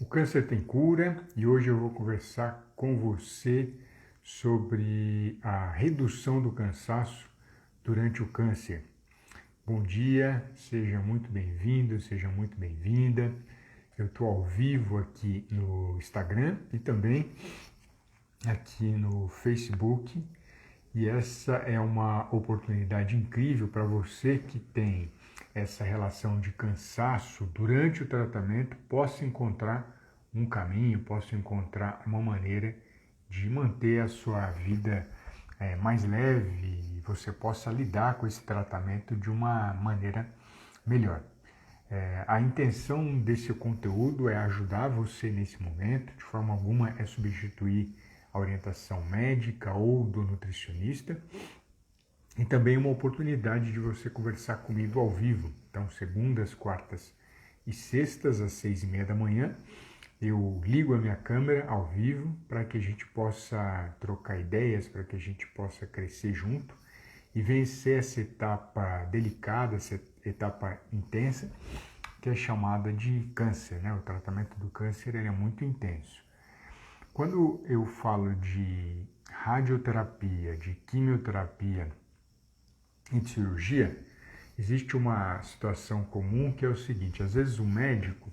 O câncer tem cura e hoje eu vou conversar com você sobre a redução do cansaço durante o câncer. Bom dia, seja muito bem-vindo, seja muito bem-vinda. Eu estou ao vivo aqui no Instagram e também aqui no Facebook e essa é uma oportunidade incrível para você que tem essa relação de cansaço durante o tratamento, possa encontrar um caminho, possa encontrar uma maneira de manter a sua vida mais leve e você possa lidar com esse tratamento de uma maneira melhor. A intenção desse conteúdo é ajudar você nesse momento, de forma alguma é substituir a orientação médica ou do nutricionista, e também uma oportunidade de você conversar comigo ao vivo. Então, segundas, quartas e sextas, às 6h30 da manhã, eu ligo a minha câmera ao vivo para que a gente possa trocar ideias, para que a gente possa crescer junto e vencer essa etapa delicada, essa etapa intensa, que é chamada de câncer, né? O tratamento do câncer ele é muito intenso. Quando eu falo de radioterapia, de quimioterapia e de cirurgia, existe uma situação comum que é o seguinte: às vezes o médico,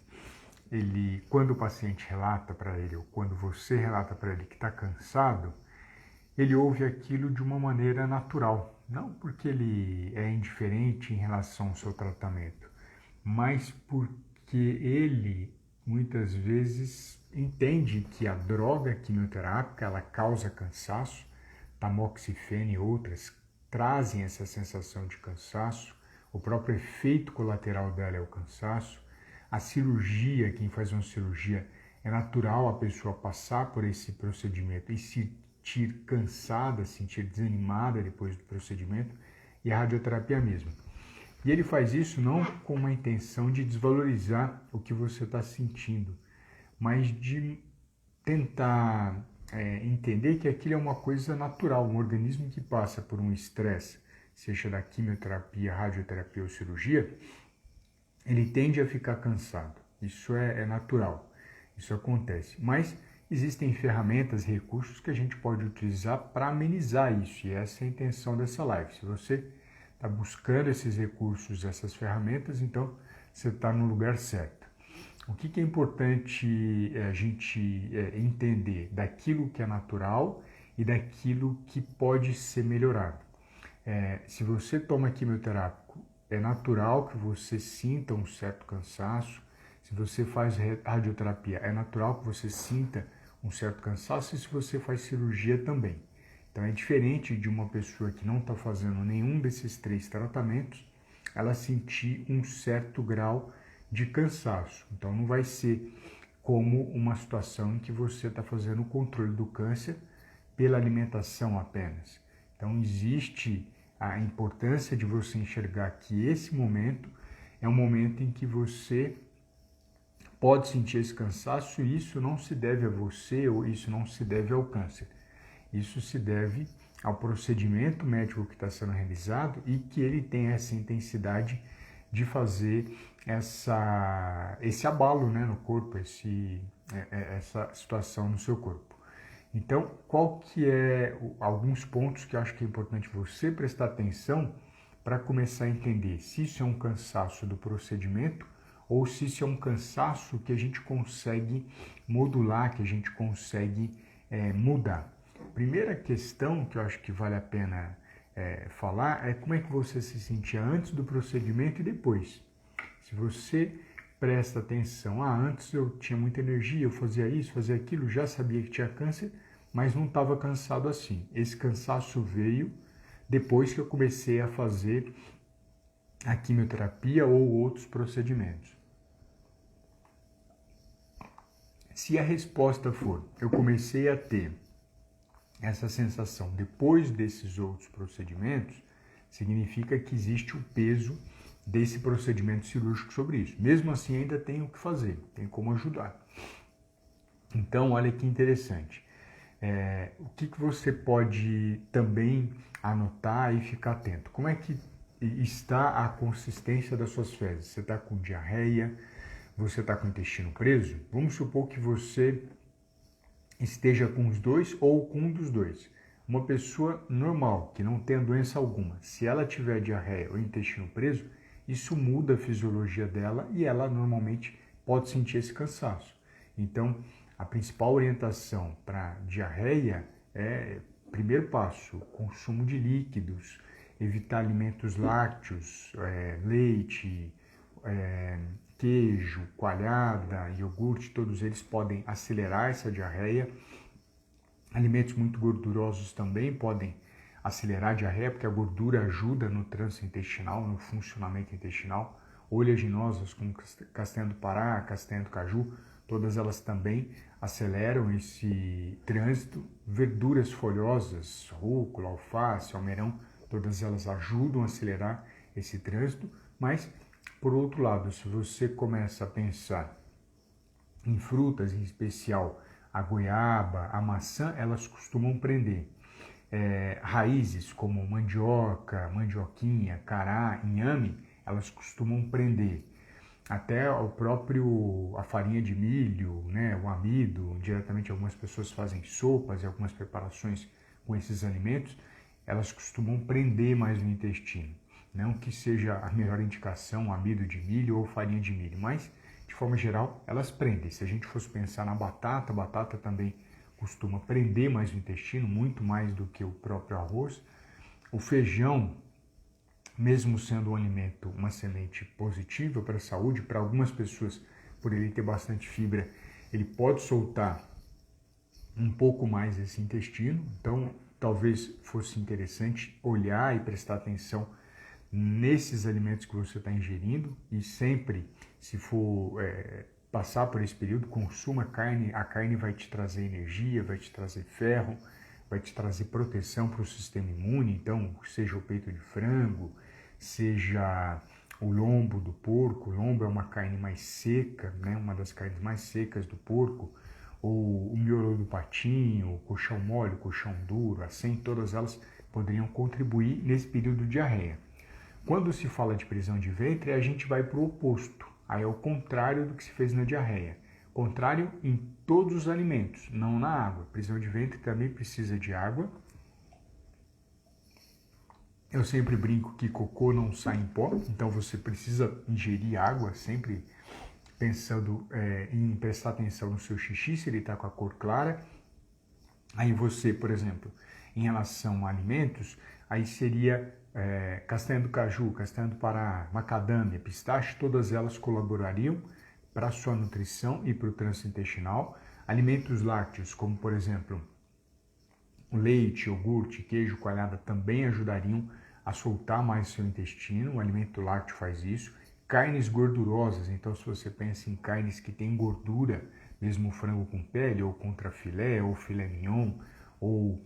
quando o paciente relata para ele, ou quando você relata para ele que está cansado, ele ouve aquilo de uma maneira natural, não porque ele é indiferente em relação ao seu tratamento, mas porque ele muitas vezes entende que a droga quimioterápica ela causa cansaço, tamoxifeno e outras trazem essa sensação de cansaço, o próprio efeito colateral dela é o cansaço. A cirurgia, quem faz uma cirurgia, é natural a pessoa passar por esse procedimento e se sentir cansada, sentir desanimada depois do procedimento, e a radioterapia mesmo. E ele faz isso não com uma intenção de desvalorizar o que você está sentindo, mas de tentar entender que aquilo é uma coisa natural, um organismo que passa por um estresse, seja da quimioterapia, radioterapia ou cirurgia, ele tende a ficar cansado. Isso é natural, isso acontece. Mas existem ferramentas e recursos que a gente pode utilizar para amenizar isso, e essa é a intenção dessa live. Se você está buscando esses recursos, essas ferramentas, então você está no lugar certo. O que é importante a gente entender daquilo que é natural e daquilo que pode ser melhorado. Se você toma quimioterápico, é natural que você sinta um certo cansaço. Se você faz radioterapia, é natural que você sinta um certo cansaço, e se você faz cirurgia também. Então é diferente de uma pessoa que não está fazendo nenhum desses três tratamentos, ela sentir um certo grau de cansaço. Então não vai ser como uma situação em que você está fazendo o controle do câncer pela alimentação apenas. Então existe a importância de você enxergar que esse momento é um momento em que você pode sentir esse cansaço, e isso não se deve a você ou isso não se deve ao câncer. Isso se deve ao procedimento médico que está sendo realizado e que ele tem essa intensidade de fazer esse abalo, né, no corpo, essa situação no seu corpo. Então, qual que é alguns pontos que eu acho que é importante você prestar atenção para começar a entender se isso é um cansaço do procedimento ou se isso é um cansaço que a gente consegue modular, que a gente consegue mudar. Primeira questão que eu acho que vale a pena falar é como é que você se sentia antes do procedimento e depois. Se você presta atenção, antes eu tinha muita energia, eu fazia isso, fazia aquilo, já sabia que tinha câncer, mas não estava cansado assim. Esse cansaço veio depois que eu comecei a fazer a quimioterapia ou outros procedimentos. Se a resposta for, eu comecei a ter essa sensação depois desses outros procedimentos, significa que existe o peso desse procedimento cirúrgico sobre isso. Mesmo assim, ainda tem o que fazer, tem como ajudar. Então, olha que interessante. O que você pode também anotar e ficar atento? Como é que está a consistência das suas fezes? Você está com diarreia? você está com o intestino preso, vamos supor que você esteja com os dois ou com um dos dois. Uma pessoa normal, que não tenha doença alguma, se ela tiver diarreia ou intestino preso, isso muda a fisiologia dela e ela normalmente pode sentir esse cansaço. Então, a principal orientação para diarreia é, primeiro passo, consumo de líquidos, evitar alimentos lácteos, leite, queijo, coalhada, iogurte, todos eles podem acelerar essa diarreia. Alimentos muito gordurosos também podem acelerar a diarreia, porque a gordura ajuda no trânsito intestinal, no funcionamento intestinal. Oleaginosas como castanha do Pará, castanha do caju, todas elas também aceleram esse trânsito. Verduras folhosas, rúcula, alface, almeirão, todas elas ajudam a acelerar esse trânsito. Mas, por outro lado, se você começa a pensar em frutas, em especial a goiaba, a maçã, elas costumam prender. Raízes como mandioca, mandioquinha, cará, inhame, elas costumam prender. Até a farinha de milho, né, o amido, diretamente algumas pessoas fazem sopas e algumas preparações com esses alimentos, elas costumam prender mais o intestino. Não que seja a melhor indicação amido de milho ou farinha de milho, mas de forma geral elas prendem. Se a gente fosse pensar na batata, a batata também costuma prender mais o intestino, muito mais do que o próprio arroz. O feijão, mesmo sendo um alimento, uma semente positiva para a saúde, para algumas pessoas, por ele ter bastante fibra, ele pode soltar um pouco mais esse intestino. Então, talvez fosse interessante olhar e prestar atenção nesses alimentos que você está ingerindo e sempre, se for passar por esse período, consuma carne. A carne vai te trazer energia, vai te trazer ferro, vai te trazer proteção para o sistema imune. Então, seja o peito de frango, seja o lombo do porco. O lombo é uma carne mais seca, né? Uma das carnes mais secas do porco. Ou o miolo do patinho, o colchão mole, o colchão duro, assim, todas elas poderiam contribuir nesse período de diarreia. Quando se fala de prisão de ventre, a gente vai para o oposto. Aí é o contrário do que se fez na diarreia. Contrário em todos os alimentos, não na água. Prisão de ventre também precisa de água. Eu sempre brinco que cocô não sai em pó, então você precisa ingerir água, sempre pensando em prestar atenção no seu xixi, se ele está com a cor clara. Aí você, por exemplo, em relação a alimentos, aí seria castanha do caju, castanha do Pará, macadâmia, pistache, todas elas colaborariam para a sua nutrição e para o trânsito intestinal. Alimentos lácteos, como por exemplo o leite, iogurte, queijo, coalhada, também ajudariam a soltar mais o seu intestino. O alimento lácteo faz isso. Carnes gordurosas, então se você pensa em carnes que têm gordura, mesmo frango com pele, ou contrafilé, ou filé mignon, ou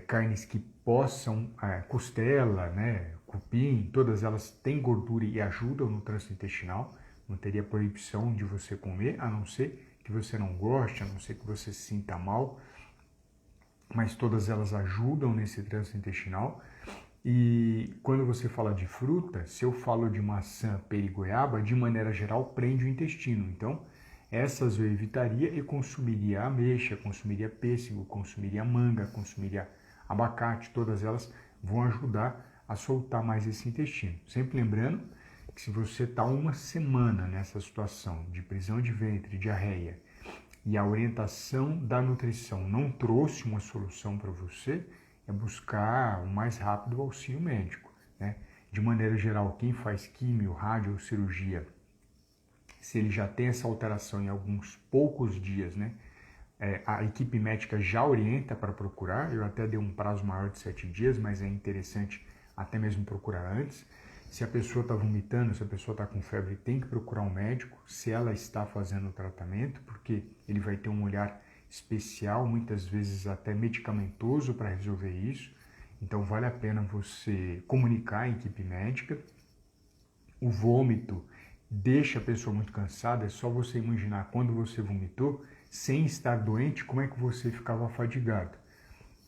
carnes que possam, costela, né, cupim, todas elas têm gordura e ajudam no trânsito intestinal. Não teria proibição de você comer, a não ser que você não goste, a não ser que você se sinta mal, mas todas elas ajudam nesse trânsito intestinal. E quando você fala de fruta, se eu falo de maçã, pera e goiaba, de maneira geral prende o intestino. Então, essas eu evitaria e consumiria ameixa, consumiria pêssego, consumiria manga, consumiria abacate. Todas elas vão ajudar a soltar mais esse intestino. Sempre lembrando que se você está uma semana nessa situação de prisão de ventre, diarreia, e a orientação da nutrição não trouxe uma solução para você, é buscar o mais rápido o auxílio médico, né? De maneira geral, quem faz químio, rádio ou cirurgia, se ele já tem essa alteração em alguns poucos dias, né? A equipe médica já orienta para procurar. Eu até dei um prazo maior de 7 dias, mas é interessante até mesmo procurar antes. Se a pessoa está vomitando, se a pessoa está com febre, tem que procurar um médico, se ela está fazendo o tratamento, porque ele vai ter um olhar especial, muitas vezes até medicamentoso para resolver isso. Então vale a pena você comunicar à equipe médica. O vômito deixa a pessoa muito cansada, é só você imaginar quando você vomitou, sem estar doente, como é que você ficava fadigado.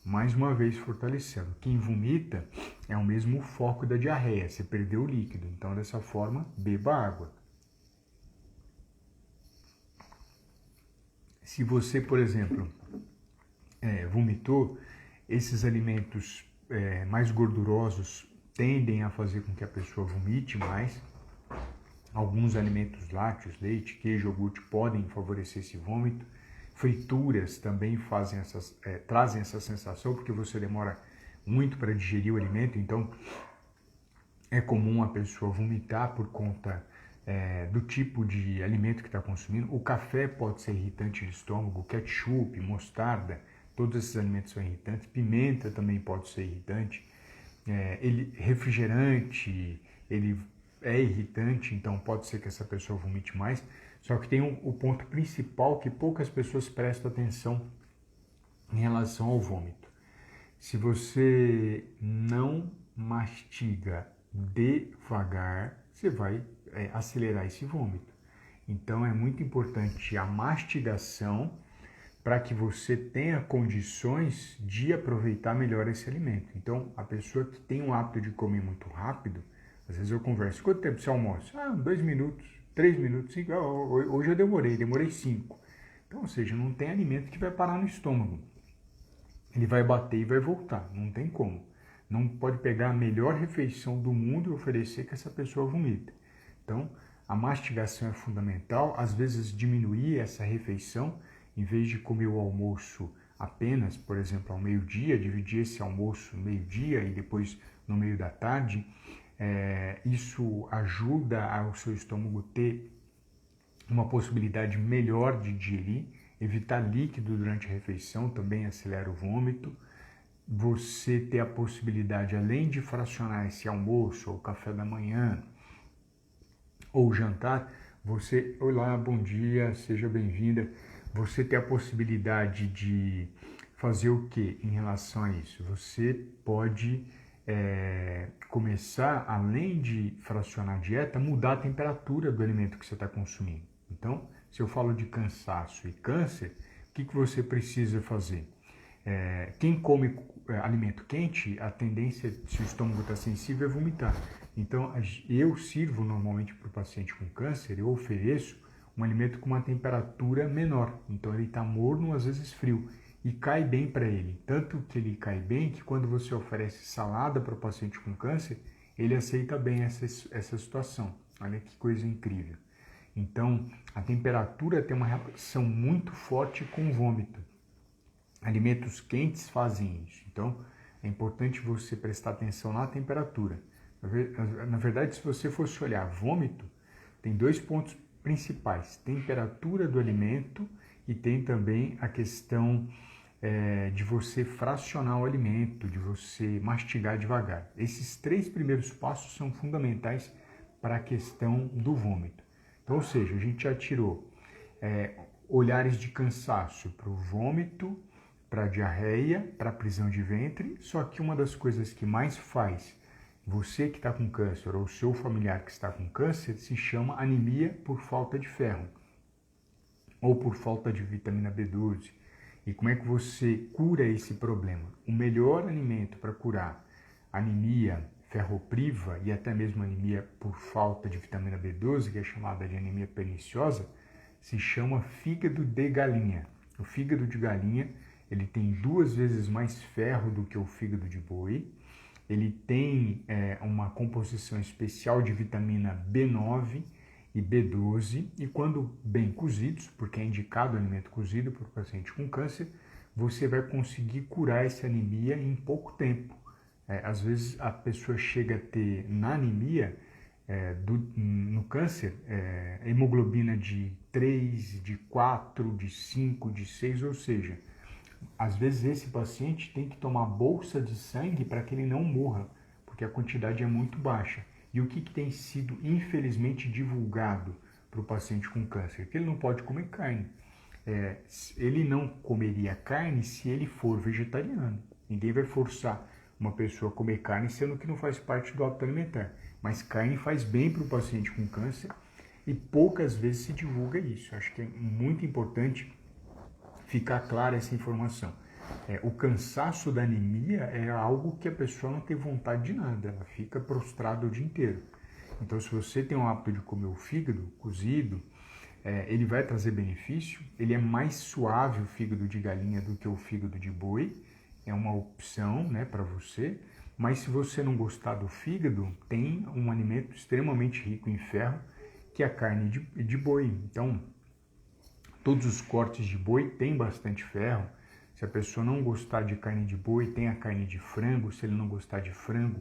Mais uma vez fortalecendo, quem vomita é o mesmo foco da diarreia, você perdeu o líquido, então dessa forma beba água. Se você, por exemplo, vomitou, esses alimentos mais gordurosos tendem a fazer com que a pessoa vomite mais. Alguns alimentos lácteos, leite, queijo, iogurte podem favorecer esse vômito. Frituras também trazem essa sensação, porque você demora muito para digerir o alimento, então é comum a pessoa vomitar por conta do tipo de alimento que está consumindo. O café pode ser irritante no estômago, ketchup, mostarda, todos esses alimentos são irritantes. Pimenta também pode ser irritante. Refrigerante, ele é irritante, então pode ser que essa pessoa vomite mais. Só que tem o ponto principal que poucas pessoas prestam atenção em relação ao vômito. Se você não mastiga devagar, você vai acelerar esse vômito. Então é muito importante a mastigação para que você tenha condições de aproveitar melhor esse alimento. Então, a pessoa que tem o hábito de comer muito rápido, às vezes eu converso, quanto tempo você almoça? 2 minutos, 3 minutos, 5, hoje eu demorei 5. Então, ou seja, não tem alimento que vai parar no estômago. Ele vai bater e vai voltar, não tem como. Não pode pegar a melhor refeição do mundo e oferecer que essa pessoa vomita. Então, a mastigação é fundamental, às vezes diminuir essa refeição, em vez de comer o almoço apenas, por exemplo, ao meio-dia, dividir esse almoço no meio-dia e depois no meio da tarde, isso ajuda ao seu estômago ter uma possibilidade melhor de digerir. Evitar líquido durante a refeição também acelera o vômito. Você ter a possibilidade, além de fracionar esse almoço ou café da manhã ou jantar, olá, bom dia, seja bem-vinda. Você ter a possibilidade de fazer o que em relação a isso? Você pode começar, além de fracionar a dieta, mudar a temperatura do alimento que você está consumindo. Então, se eu falo de cansaço e câncer, o que você precisa fazer? Quem come alimento quente, a tendência, se o estômago está sensível, é vomitar. Então, eu sirvo normalmente para o paciente com câncer, eu ofereço um alimento com uma temperatura menor. Então, ele está morno, às vezes frio, e cai bem para ele. Tanto que ele cai bem que quando você oferece salada para o paciente com câncer, ele aceita bem essa situação. Olha que coisa incrível. Então, a temperatura tem uma relação muito forte com o vômito. Alimentos quentes fazem isso. Então, é importante você prestar atenção na temperatura. Na verdade, se você fosse olhar vômito, tem 2 pontos principais. Temperatura do alimento e tem também a questão de você fracionar o alimento, de você mastigar devagar. Esses 3 primeiros passos são fundamentais para a questão do vômito. Então, ou seja, a gente já tirou olhares de cansaço para o vômito, para a diarreia, para a prisão de ventre, só que uma das coisas que mais faz você que está com câncer ou seu familiar que está com câncer se chama anemia por falta de ferro ou por falta de vitamina B12. E como é que você cura esse problema? O melhor alimento para curar anemia ferropriva e até mesmo anemia por falta de vitamina B12, que é chamada de anemia perniciosa, se chama fígado de galinha. O fígado de galinha, ele tem 2 vezes mais ferro do que o fígado de boi. Ele tem uma composição especial de vitamina B9 e B12, e quando bem cozidos, porque é indicado o alimento cozido para o paciente com câncer, você vai conseguir curar essa anemia em pouco tempo. Às vezes a pessoa chega a ter na anemia, no câncer, hemoglobina de 3, de 4, de 5, de 6, ou seja, às vezes esse paciente tem que tomar bolsa de sangue para que ele não morra, porque a quantidade é muito baixa. E o que tem sido infelizmente divulgado para o paciente com câncer? Que ele não pode comer carne. Ele não comeria carne se ele for vegetariano. Ninguém vai forçar uma pessoa a comer carne, sendo que não faz parte do hábito alimentar. Mas carne faz bem para o paciente com câncer e poucas vezes se divulga isso. Acho que é muito importante ficar clara essa informação. O cansaço da anemia é algo que a pessoa não tem vontade de nada, ela fica prostrada o dia inteiro. Então, se você tem o hábito de comer o fígado cozido, ele vai trazer benefício, ele é mais suave o fígado de galinha do que o fígado de boi, é uma opção, né, para você, mas se você não gostar do fígado, tem um alimento extremamente rico em ferro, que é a carne de boi. Então, todos os cortes de boi têm bastante ferro. Se a pessoa não gostar de carne de boi, tem a carne de frango. Se ele não gostar de frango,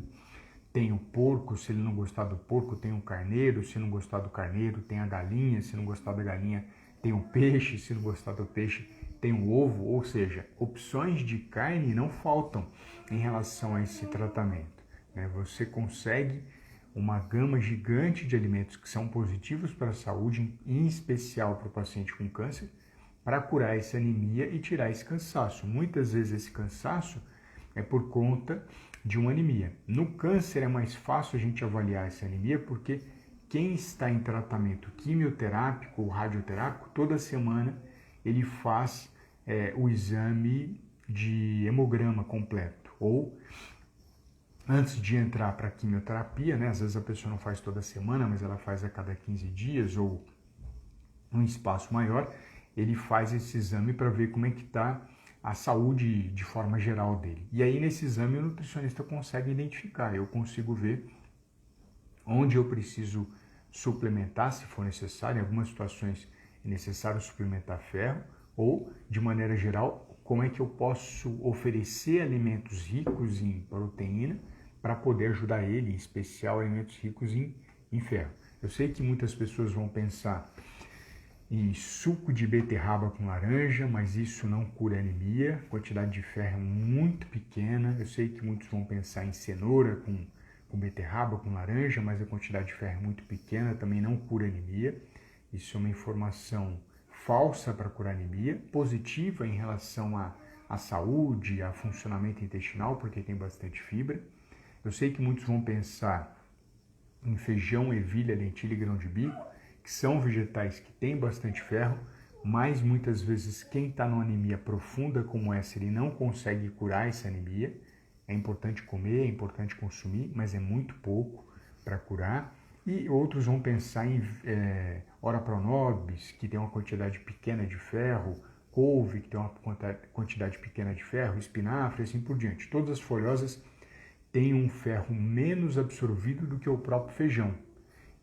tem o porco. Se ele não gostar do porco, tem o carneiro. Se não gostar do carneiro, tem a galinha. Se não gostar da galinha, tem o peixe. Se não gostar do peixe, tem o ovo. Ou seja, opções de carne não faltam em relação a esse tratamento, né? Você consegue uma gama gigante de alimentos que são positivos para a saúde, em especial para o paciente com câncer, para curar essa anemia e tirar esse cansaço. Muitas vezes esse cansaço é por conta de uma anemia. No câncer é mais fácil a gente avaliar essa anemia porque quem está em tratamento quimioterápico ou radioterápico, toda semana ele faz o exame de hemograma completo, ou antes de entrar para a quimioterapia, né? Às vezes a pessoa não faz toda semana, mas ela faz a cada 15 dias ou um espaço maior, ele faz esse exame para ver como é que está a saúde de forma geral dele. E aí nesse exame o nutricionista consegue identificar, eu consigo ver onde eu preciso suplementar, se for necessário. Em algumas situações é necessário suplementar ferro, ou de maneira geral, como é que eu posso oferecer alimentos ricos em proteína para poder ajudar ele, em especial alimentos ricos em ferro. Eu sei que muitas pessoas vão pensar em suco de beterraba com laranja, mas isso não cura anemia, a quantidade de ferro é muito pequena. Eu sei que muitos vão pensar em cenoura com beterraba, com laranja, mas a quantidade de ferro é muito pequena, também não cura anemia. Isso é uma informação falsa para curar anemia, positiva em relação à saúde, a funcionamento intestinal, porque tem bastante fibra. Eu sei que muitos vão pensar em feijão, ervilha, lentilha e grão de bico, que são vegetais que têm bastante ferro, mas muitas vezes quem está numa anemia profunda como essa, ele não consegue curar essa anemia. É importante comer, é importante consumir, mas é muito pouco para curar. E outros vão pensar em ora pronobis, que tem uma quantidade pequena de ferro, couve, que tem uma quantidade pequena de ferro, espinafre, assim por diante. Todas as folhosas têm um ferro menos absorvido do que o próprio feijão.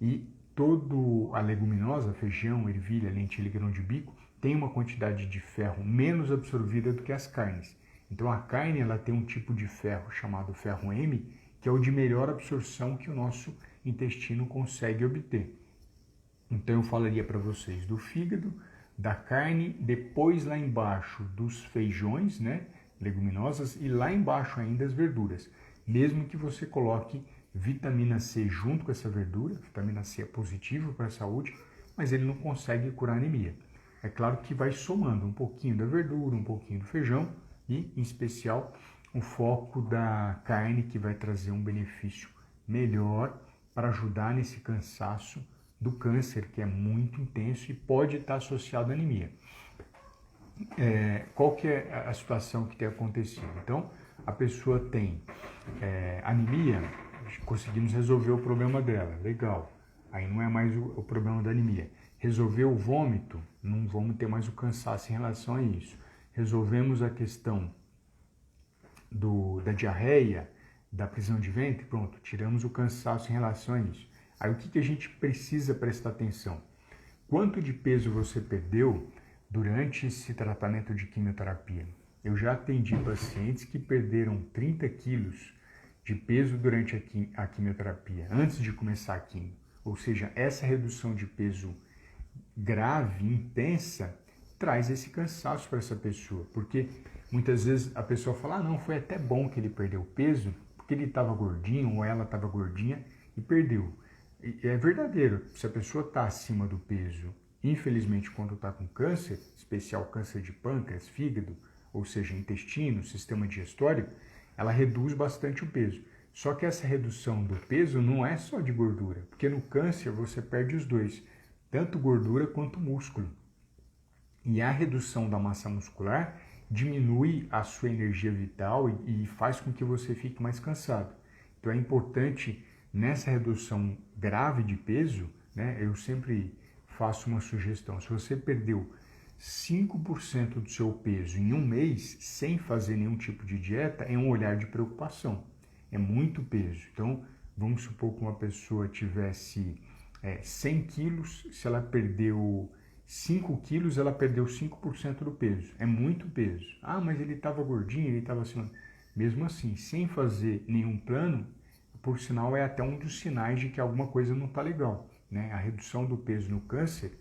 E toda a leguminosa, feijão, ervilha, lentilha e grão de bico, tem uma quantidade de ferro menos absorvida do que as carnes. Então a carne ela tem um tipo de ferro chamado ferro M, que é o de melhor absorção que o nosso intestino consegue obter. Então eu falaria para vocês do fígado, da carne, depois lá embaixo dos feijões, né, leguminosas, e lá embaixo ainda as verduras. Mesmo que você coloque vitamina C junto com essa verdura, vitamina C é positivo para a saúde, mas ele não consegue curar anemia. É claro que vai somando um pouquinho da verdura, um pouquinho do feijão e, em especial, o foco da carne, que vai trazer um benefício melhor para ajudar nesse cansaço do câncer, que é muito intenso e pode estar associado à anemia. Qual que é a situação que tem acontecido? Então, a pessoa tem anemia, conseguimos resolver o problema dela, legal. Aí não é mais o problema da anemia. Resolveu o vômito, não vamos ter mais o cansaço em relação a isso. Resolvemos a questão da diarreia, da prisão de ventre, pronto, tiramos o cansaço em relação a isso. Aí o que a gente precisa prestar atenção? Quanto de peso você perdeu durante esse tratamento de quimioterapia? Eu já atendi pacientes que perderam 30 quilos de peso durante a quimioterapia, antes de começar a quimio. Ou seja, essa redução de peso grave, intensa, traz esse cansaço para essa pessoa, porque muitas vezes a pessoa fala, não, foi até bom que ele perdeu peso, porque ele estava gordinho ou ela estava gordinha e perdeu. E é verdadeiro, se a pessoa está acima do peso, infelizmente quando está com câncer, especial câncer de pâncreas, fígado, ou seja, intestino, sistema digestório, ela reduz bastante o peso. Só que essa redução do peso não é só de gordura, porque no câncer você perde os dois, tanto gordura quanto músculo. E a redução da massa muscular diminui a sua energia vital e faz com que você fique mais cansado. Então é importante, nessa redução grave de peso, né, eu sempre faço uma sugestão. Se você perdeu 5% do seu peso em um mês, sem fazer nenhum tipo de dieta, é um olhar de preocupação. É muito peso. Então, vamos supor que uma pessoa tivesse 100 quilos, se ela perdeu 5 quilos, ela perdeu 5% do peso. É muito peso. Ah, mas ele estava gordinho, ele estava assim. Mesmo assim, sem fazer nenhum plano, por sinal, é até um dos sinais de que alguma coisa não está legal, né? A redução do peso no câncer,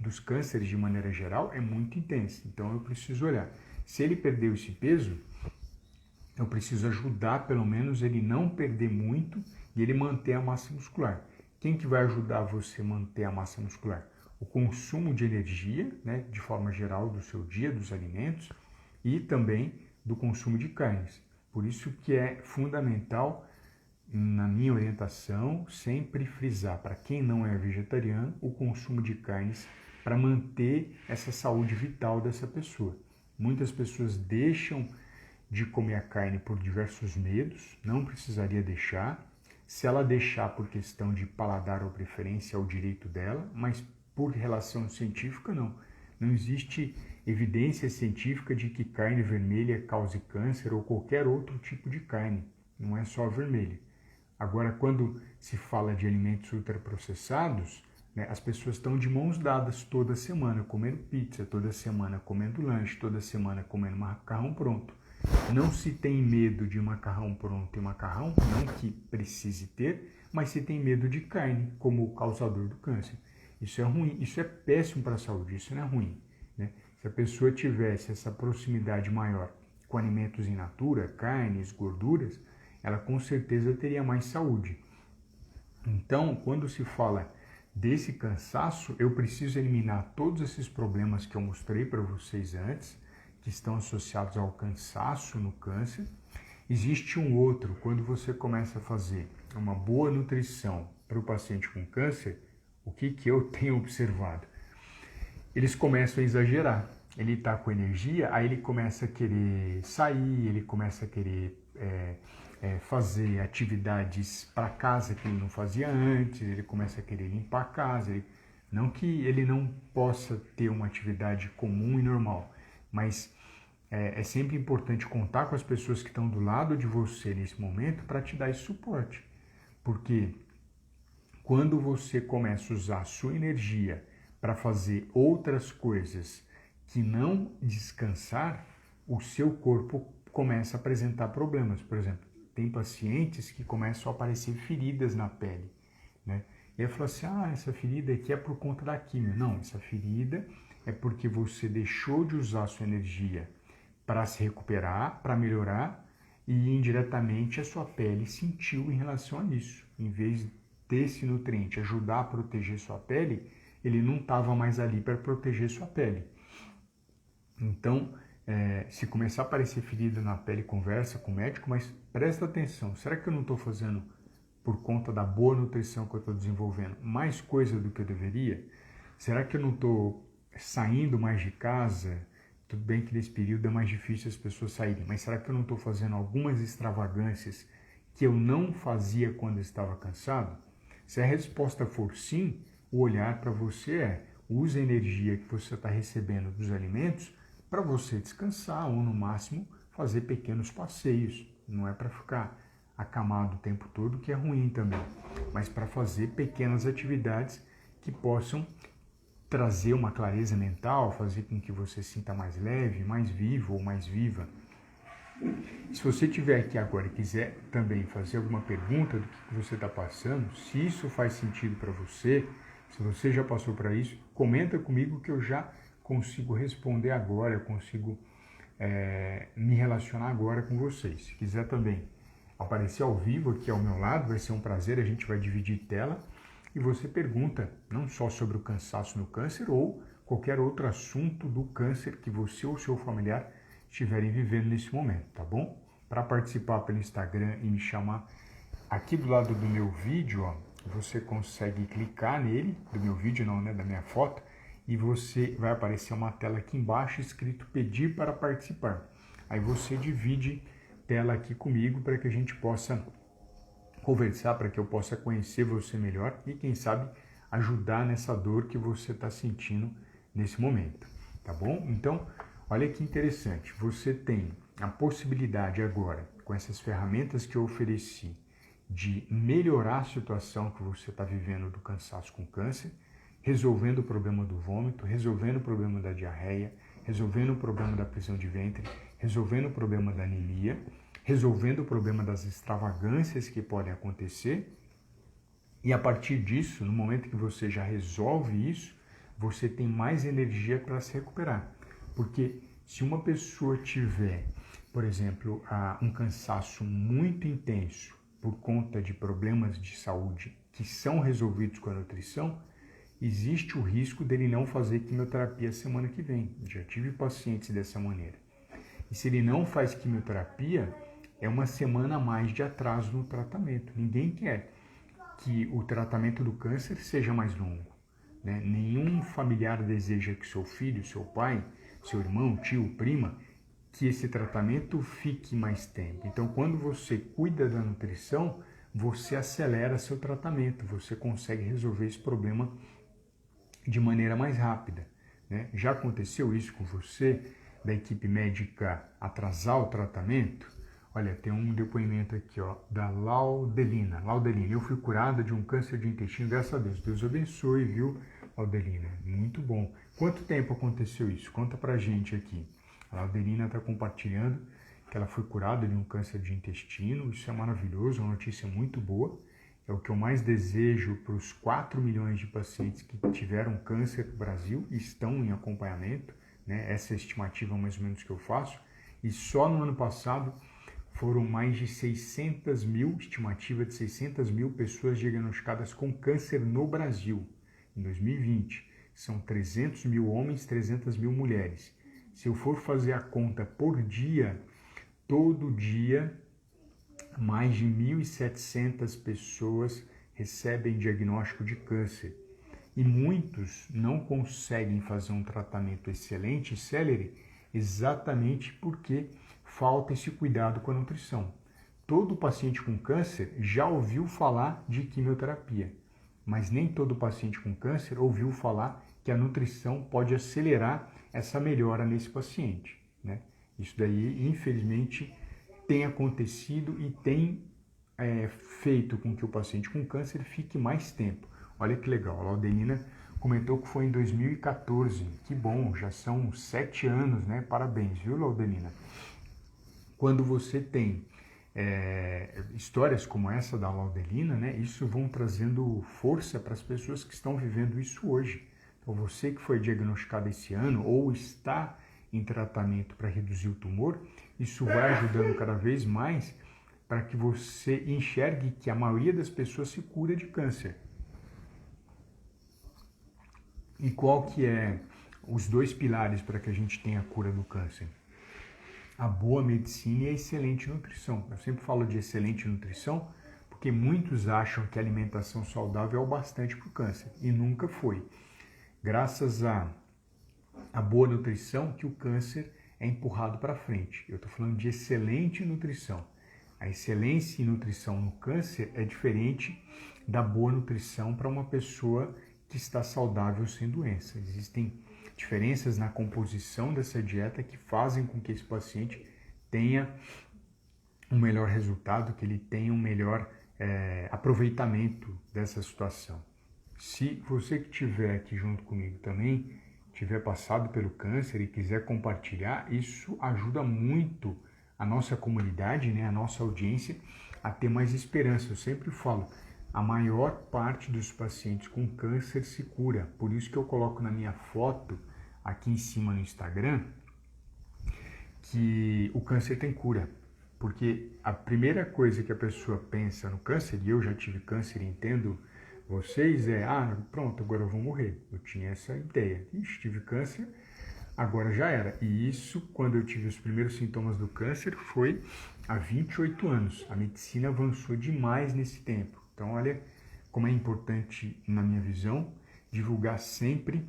dos cânceres de maneira geral, é muito intensa. Então, eu preciso olhar. Se ele perdeu esse peso, eu preciso ajudar, pelo menos, ele não perder muito e ele manter a massa muscular. Quem que vai ajudar você a manter a massa muscular? O consumo de energia, né, de forma geral, do seu dia, dos alimentos, e também do consumo de carnes. Por isso que é fundamental, na minha orientação, sempre frisar, para quem não é vegetariano, o consumo de carnes para manter essa saúde vital dessa pessoa. Muitas pessoas deixam de comer a carne por diversos medos, não precisaria deixar. Se ela deixar por questão de paladar ou preferência, é o direito dela, mas por relação científica, não. Não existe evidência científica de que carne vermelha cause câncer ou qualquer outro tipo de carne, não é só a vermelha. Agora, quando se fala de alimentos ultraprocessados, né, as pessoas estão de mãos dadas toda semana comendo pizza, toda semana comendo lanche, toda semana comendo macarrão pronto. Não se tem medo de macarrão pronto e macarrão, não que precise ter, mas se tem medo de carne como o causador do câncer. Isso é ruim, isso é péssimo para a saúde, isso não é ruim, né? Se a pessoa tivesse essa proximidade maior com alimentos in natura, carnes, gorduras, ela com certeza teria mais saúde. Então, quando se fala desse cansaço, eu preciso eliminar todos esses problemas que eu mostrei para vocês antes, que estão associados ao cansaço no câncer. Existe um outro, quando você começa a fazer uma boa nutrição para o paciente com câncer, o que eu tenho observado? Eles começam a exagerar. Ele está com energia, aí ele começa a querer sair, ele começa a querer fazer atividades para casa que ele não fazia antes, ele começa a querer limpar a casa. Não que ele não possa ter uma atividade comum e normal, mas é sempre importante contar com as pessoas que estão do lado de você nesse momento para te dar esse suporte. Porque quando você começa a usar a sua energia para fazer outras coisas que não descansar, o seu corpo começa a apresentar problemas. Por exemplo, tem pacientes que começam a aparecer feridas na pele, né? E aí fala assim, essa ferida aqui é por conta da quimio. Não, essa ferida é porque você deixou de usar a sua energia para se recuperar, para melhorar, e indiretamente a sua pele sentiu em relação a isso. Em vez desse nutriente ajudar a proteger sua pele, ele não estava mais ali para proteger sua pele. Então, se começar a aparecer ferida na pele, conversa com o médico, mas presta atenção, será que eu não estou fazendo, por conta da boa nutrição que eu estou desenvolvendo, mais coisa do que eu deveria? Será que eu não estou saindo mais de casa? Tudo bem que nesse período é mais difícil as pessoas saírem, mas será que eu não estou fazendo algumas extravagâncias que eu não fazia quando eu estava cansado? Se a resposta for sim, o olhar para você use a energia que você está recebendo dos alimentos para você descansar ou, no máximo, fazer pequenos passeios. Não é para ficar acamado o tempo todo, que é ruim também, mas para fazer pequenas atividades que possam trazer uma clareza mental, fazer com que você sinta mais leve, mais vivo ou mais viva. Se você estiver aqui agora e quiser também fazer alguma pergunta do que você está passando, se isso faz sentido para você, se você já passou por isso, comenta comigo que eu já consigo responder agora, eu consigo me relacionar agora com vocês. Se quiser também aparecer ao vivo aqui ao meu lado, vai ser um prazer, a gente vai dividir tela e você pergunta não só sobre o cansaço no câncer ou qualquer outro assunto do câncer que você ou seu familiar estiverem vivendo nesse momento, tá bom? Para participar pelo Instagram e me chamar, aqui do lado do meu vídeo, ó, você consegue clicar nele, do meu vídeo não, né, da minha foto, e você vai aparecer uma tela aqui embaixo escrito pedir para participar. Aí você divide tela aqui comigo para que a gente possa conversar, para que eu possa conhecer você melhor e quem sabe ajudar nessa dor que você está sentindo nesse momento, tá bom? Então, olha que interessante, você tem a possibilidade agora, com essas ferramentas que eu ofereci, de melhorar a situação que você está vivendo do cansaço com câncer, resolvendo o problema do vômito, resolvendo o problema da diarreia, resolvendo o problema da prisão de ventre, resolvendo o problema da anemia, resolvendo o problema das extravagâncias que podem acontecer. E a partir disso, no momento que você já resolve isso, você tem mais energia para se recuperar. Porque se uma pessoa tiver, por exemplo, um cansaço muito intenso por conta de problemas de saúde que são resolvidos com a nutrição, existe o risco dele não fazer quimioterapia semana que vem. Já tive pacientes dessa maneira. E se ele não faz quimioterapia, é uma semana a mais de atraso no tratamento. Ninguém quer que o tratamento do câncer seja mais longo, né? Nenhum familiar deseja que seu filho, seu pai, seu irmão, tio, prima, que esse tratamento fique mais tempo. Então, quando você cuida da nutrição, você acelera seu tratamento, você consegue resolver esse problema de maneira mais rápida, né? Já aconteceu isso com você, da equipe médica atrasar o tratamento? Olha, tem um depoimento aqui, ó, da Laudelina. Laudelina, eu fui curada de um câncer de intestino, graças a Deus. Deus abençoe, viu, Laudelina? Muito bom. Quanto tempo aconteceu isso? Conta pra gente aqui. A Laudelina está compartilhando que ela foi curada de um câncer de intestino. Isso é maravilhoso, uma notícia muito boa. É o que eu mais desejo para os 4 milhões de pacientes que tiveram câncer no Brasil e estão em acompanhamento, né? Essa é a estimativa mais ou menos que eu faço. E só no ano passado foram mais de 600 mil, estimativa de 600 mil pessoas diagnosticadas com câncer no Brasil. Em 2020, são 300 mil homens, 300 mil mulheres. Se eu for fazer a conta por dia, todo dia, mais de 1.700 pessoas recebem diagnóstico de câncer. E muitos não conseguem fazer um tratamento excelente e célere exatamente porque falta esse cuidado com a nutrição. Todo paciente com câncer já ouviu falar de quimioterapia, mas nem todo paciente com câncer ouviu falar que a nutrição pode acelerar essa melhora nesse paciente, né? Isso daí, infelizmente, tem acontecido e tem feito com que o paciente com câncer fique mais tempo. Olha que legal, a Laudelina comentou que foi em 2014. Que bom, já são 7 anos, né? Parabéns, viu, Laudelina? Quando você tem histórias como essa da Laudelina, né? Isso vão trazendo força para as pessoas que estão vivendo isso hoje. Então, você que foi diagnosticado esse ano ou está em tratamento para reduzir o tumor, isso vai ajudando cada vez mais para que você enxergue que a maioria das pessoas se cura de câncer. E qual que é os 2 pilares para que a gente tenha a cura do câncer? A boa medicina e a excelente nutrição. Eu sempre falo de excelente nutrição porque muitos acham que a alimentação saudável é o bastante para o câncer e nunca foi. Graças à boa nutrição que o câncer é empurrado para frente. Eu estou falando de excelente nutrição. A excelência em nutrição no câncer é diferente da boa nutrição para uma pessoa que está saudável sem doença. Existem diferenças na composição dessa dieta que fazem com que esse paciente tenha um melhor resultado, que ele tenha um melhor aproveitamento dessa situação. Se você que estiver aqui junto comigo também tiver passado pelo câncer e quiser compartilhar, isso ajuda muito a nossa comunidade, né, a nossa audiência a ter mais esperança. Eu sempre falo, a maior parte dos pacientes com câncer se cura. Por isso que eu coloco na minha foto aqui em cima no Instagram que o câncer tem cura. Porque a primeira coisa que a pessoa pensa no câncer, e eu já tive câncer e entendo vocês, pronto, agora eu vou morrer. Eu tinha essa ideia. Ixi, tive câncer, agora já era. E isso, quando eu tive os primeiros sintomas do câncer, foi há 28 anos. A medicina avançou demais nesse tempo. Então, olha como é importante, na minha visão, divulgar sempre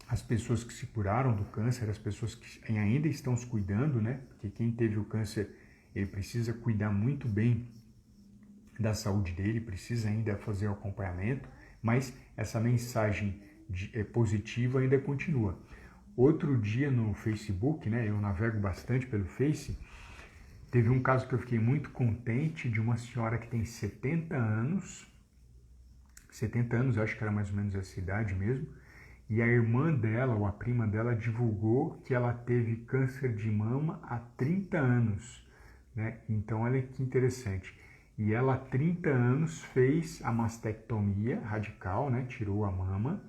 as pessoas que se curaram do câncer, as pessoas que ainda estão se cuidando, né? Porque quem teve o câncer, ele precisa cuidar muito bem da saúde dele, precisa ainda fazer o acompanhamento, mas essa mensagem positiva ainda continua. Outro dia no Facebook, né, eu navego bastante pelo Face, teve um caso que eu fiquei muito contente de uma senhora que tem 70 anos, eu acho que era mais ou menos essa idade mesmo, e a irmã dela, ou a prima dela, divulgou que ela teve câncer de mama há 30 anos, né? Então, olha que interessante. E ela, há 30 anos, fez a mastectomia radical, né? Tirou a mama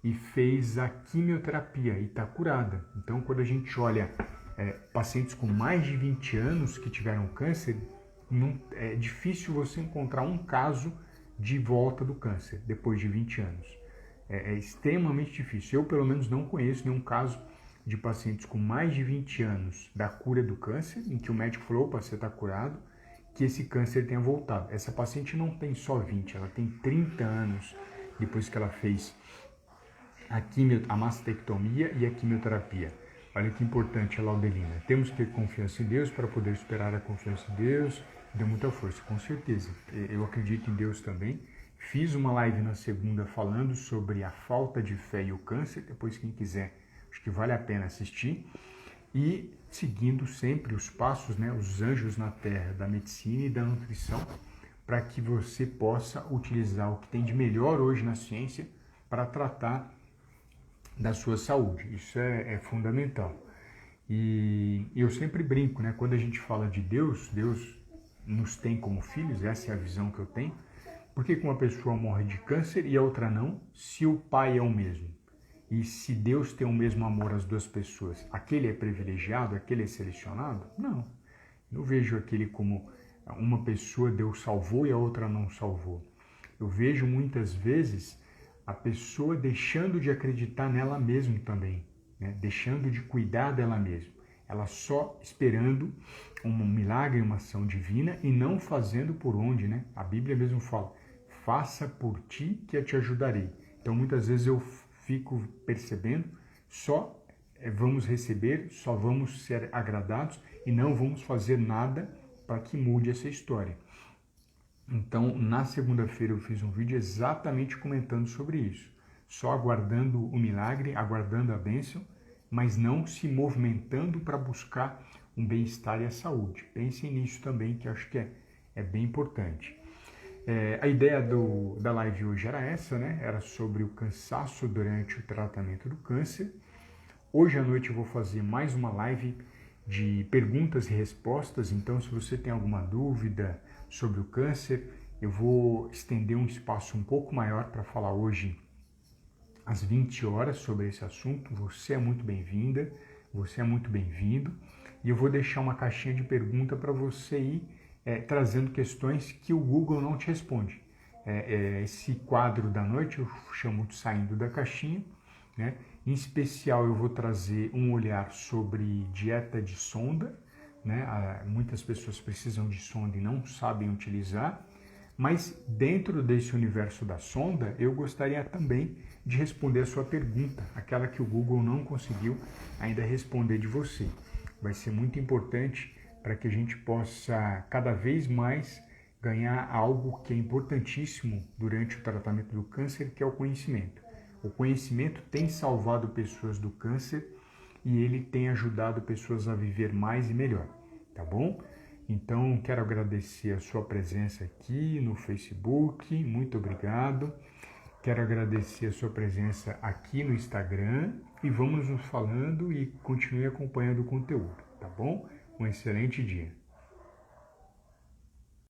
e fez a quimioterapia e está curada. Então, quando a gente olha pacientes com mais de 20 anos que tiveram câncer, é difícil você encontrar um caso de volta do câncer depois de 20 anos. É extremamente difícil. Eu, pelo menos, não conheço nenhum caso de pacientes com mais de 20 anos da cura do câncer, em que o médico falou, opa, você está curado, que esse câncer tenha voltado. Essa paciente não tem só 20, ela tem 30 anos depois que ela fez a mastectomia e a quimioterapia. Olha que importante a Laudelina. Temos que ter confiança em Deus para poder esperar a confiança em Deus. Deu muita força, com certeza. Eu acredito em Deus também. Fiz uma live na segunda falando sobre a falta de fé e o câncer. Depois, quem quiser, acho que vale a pena assistir. E seguindo sempre os passos, né, os anjos na terra da medicina e da nutrição, para que você possa utilizar o que tem de melhor hoje na ciência para tratar da sua saúde. Isso é fundamental. E eu sempre brinco, né? Quando a gente fala de Deus, Deus nos tem como filhos, essa é a visão que eu tenho. Por que uma pessoa morre de câncer e a outra não, se o pai é o mesmo? E se Deus tem o mesmo amor às duas pessoas, aquele é privilegiado, aquele é selecionado? Não. Eu vejo aquele como uma pessoa Deus salvou e a outra não salvou. Eu vejo muitas vezes a pessoa deixando de acreditar nela mesma também, né? Deixando de cuidar dela mesma. Ela só esperando um milagre, uma ação divina e não fazendo por onde, né? A Bíblia mesmo fala, faça por ti que eu te ajudarei. Então muitas vezes eu fico percebendo, só vamos receber, só vamos ser agradados e não vamos fazer nada para que mude essa história. Então, na segunda-feira eu fiz um vídeo exatamente comentando sobre isso. Só aguardando o milagre, aguardando a bênção, mas não se movimentando para buscar um bem-estar e a saúde. Pensem nisso também, que acho que é bem importante. A ideia da live hoje era essa, né? Era sobre o cansaço durante o tratamento do câncer. Hoje à noite eu vou fazer mais uma live de perguntas e respostas, então se você tem alguma dúvida sobre o câncer, eu vou estender um espaço um pouco maior para falar hoje às 20 horas sobre esse assunto. Você é muito bem-vinda, você é muito bem-vindo, e eu vou deixar uma caixinha de pergunta para você ir trazendo questões que o Google não te responde. Esse quadro da noite eu chamo de Saindo da Caixinha, né? Em especial eu vou trazer um olhar sobre dieta de sonda, né? Muitas pessoas precisam de sonda e não sabem utilizar, mas dentro desse universo da sonda eu gostaria também de responder a sua pergunta, aquela que o Google não conseguiu ainda responder de você. Vai ser muito importante para que a gente possa cada vez mais ganhar algo que é importantíssimo durante o tratamento do câncer, que é o conhecimento. O conhecimento tem salvado pessoas do câncer e ele tem ajudado pessoas a viver mais e melhor, tá bom? Então, quero agradecer a sua presença aqui no Facebook, muito obrigado. Quero agradecer a sua presença aqui no Instagram e vamos nos falando e continue acompanhando o conteúdo, tá bom? Um excelente dia.